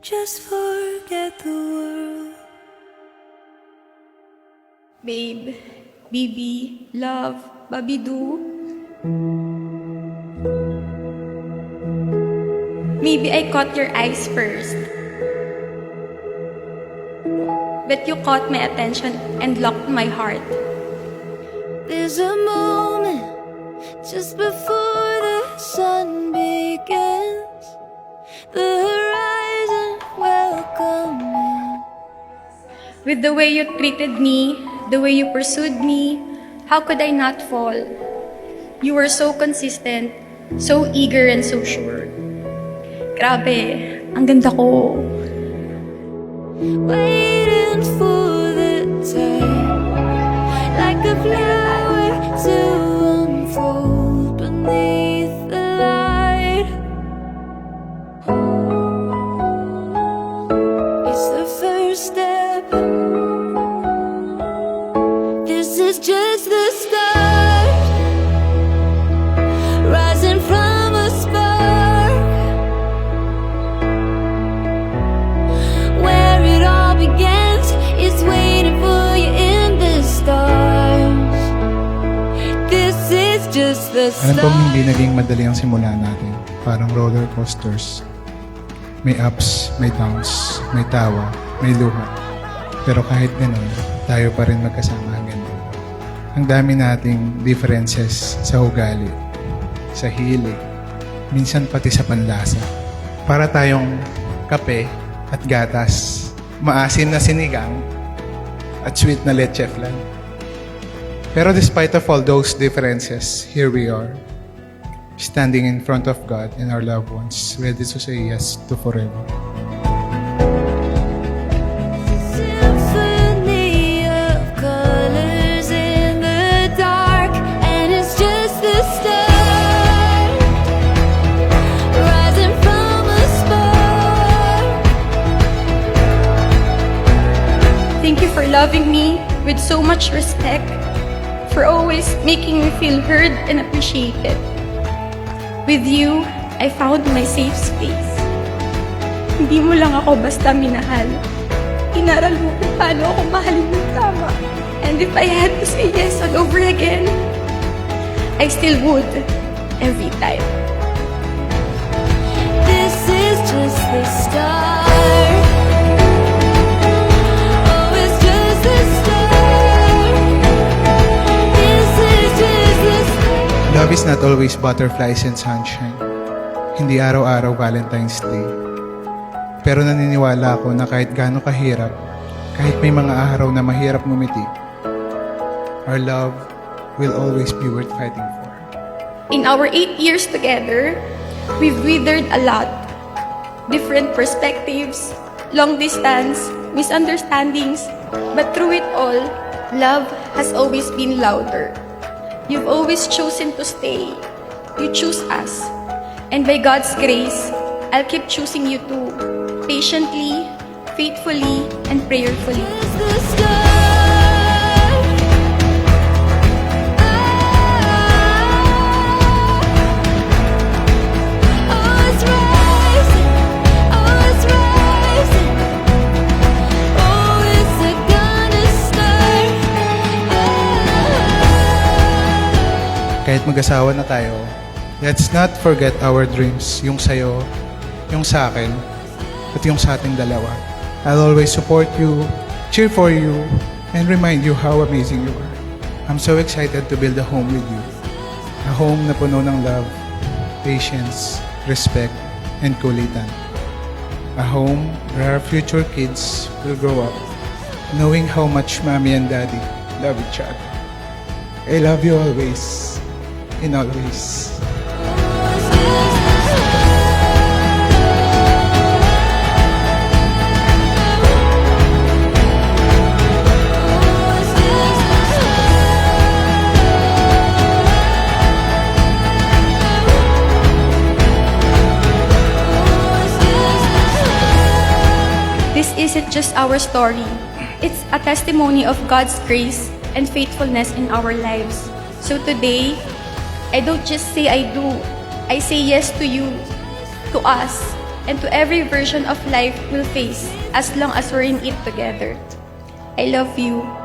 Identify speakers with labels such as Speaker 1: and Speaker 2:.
Speaker 1: just forget the world.
Speaker 2: Babe, Bibi, love, Babidu. Maybe I caught your eyes first. But you caught my attention and locked my heart.
Speaker 1: There's a moment just before the sun begins. The horizon welcoming.
Speaker 2: With the way you treated me, the way you pursued me, how could I not fall? You were so consistent, so eager and so sure. Grabe, ang ganda ko.
Speaker 1: Waiting for the time, like a flower to unfold beneath the light. It's the first step. This is just the start. Rising from a spark. Where it all begins is waiting for you in the stars. This is just the
Speaker 3: Alam
Speaker 1: start.
Speaker 3: kong hindi naging madali ang simula natin. Parang roller coasters. May ups, may downs, may tawa, may luha. Pero kahit ganun, tayo pa rin magkasama hanggang dulo. Ang dami nating differences sa ugali, sa hilig, minsan pati sa panlasa. Para tayong kape at gatas, maasim na sinigang at sweet na leche flan. Pero despite of all those differences, here we are, standing in front of God and our loved ones, ready to say yes to forever.
Speaker 1: Symphony of colors in the dark, and it's just the start. Rising from a spark.
Speaker 2: Thank you for loving me with so much respect, for always making me feel heard and appreciated. With you, I found my safe space. Hindi mo lang ako basta minahal. Inaral mo kung paano ako mahalin ng tama. And if I had to say yes all over again, I still would, every time.
Speaker 1: This is just the start. Oh, it's just the start. This is just the start.
Speaker 3: Love is not always butterflies and sunshine. Hindi araw-araw Valentine's Day. Pero naniniwala ako na kahit gaano kahirap, kahit may mga araw na mahirap ngumiti, our love will always be worth fighting for.
Speaker 2: In our 8 years together, we've withered a lot. Different perspectives, long distance, misunderstandings, but through it all, love has always been louder. You've always chosen to stay. You choose us. And by God's grace, I'll keep choosing you too. Patiently, faithfully, and prayerfully.
Speaker 1: Just the start. Oh, it's rising. Oh, it's rising. Oh, it's gonna start.
Speaker 3: Kahit mag-asawa na tayo, let's not forget our dreams. Yung sa'yo, yung sa akin, at yung sa ating dalawa. I'll always support you, cheer for you, and remind you how amazing you are. I'm so excited to build a home with you. A home na puno ng love, patience, respect, and kulitan. A home where our future kids will grow up knowing how much mommy and daddy love each other. I love you always, and always.
Speaker 2: This isn't just our story. It's a testimony of God's grace and faithfulness in our lives. So today, I don't just say I do. I say yes to you, to us, and to every version of life we'll face as long as we're in it together. I love you.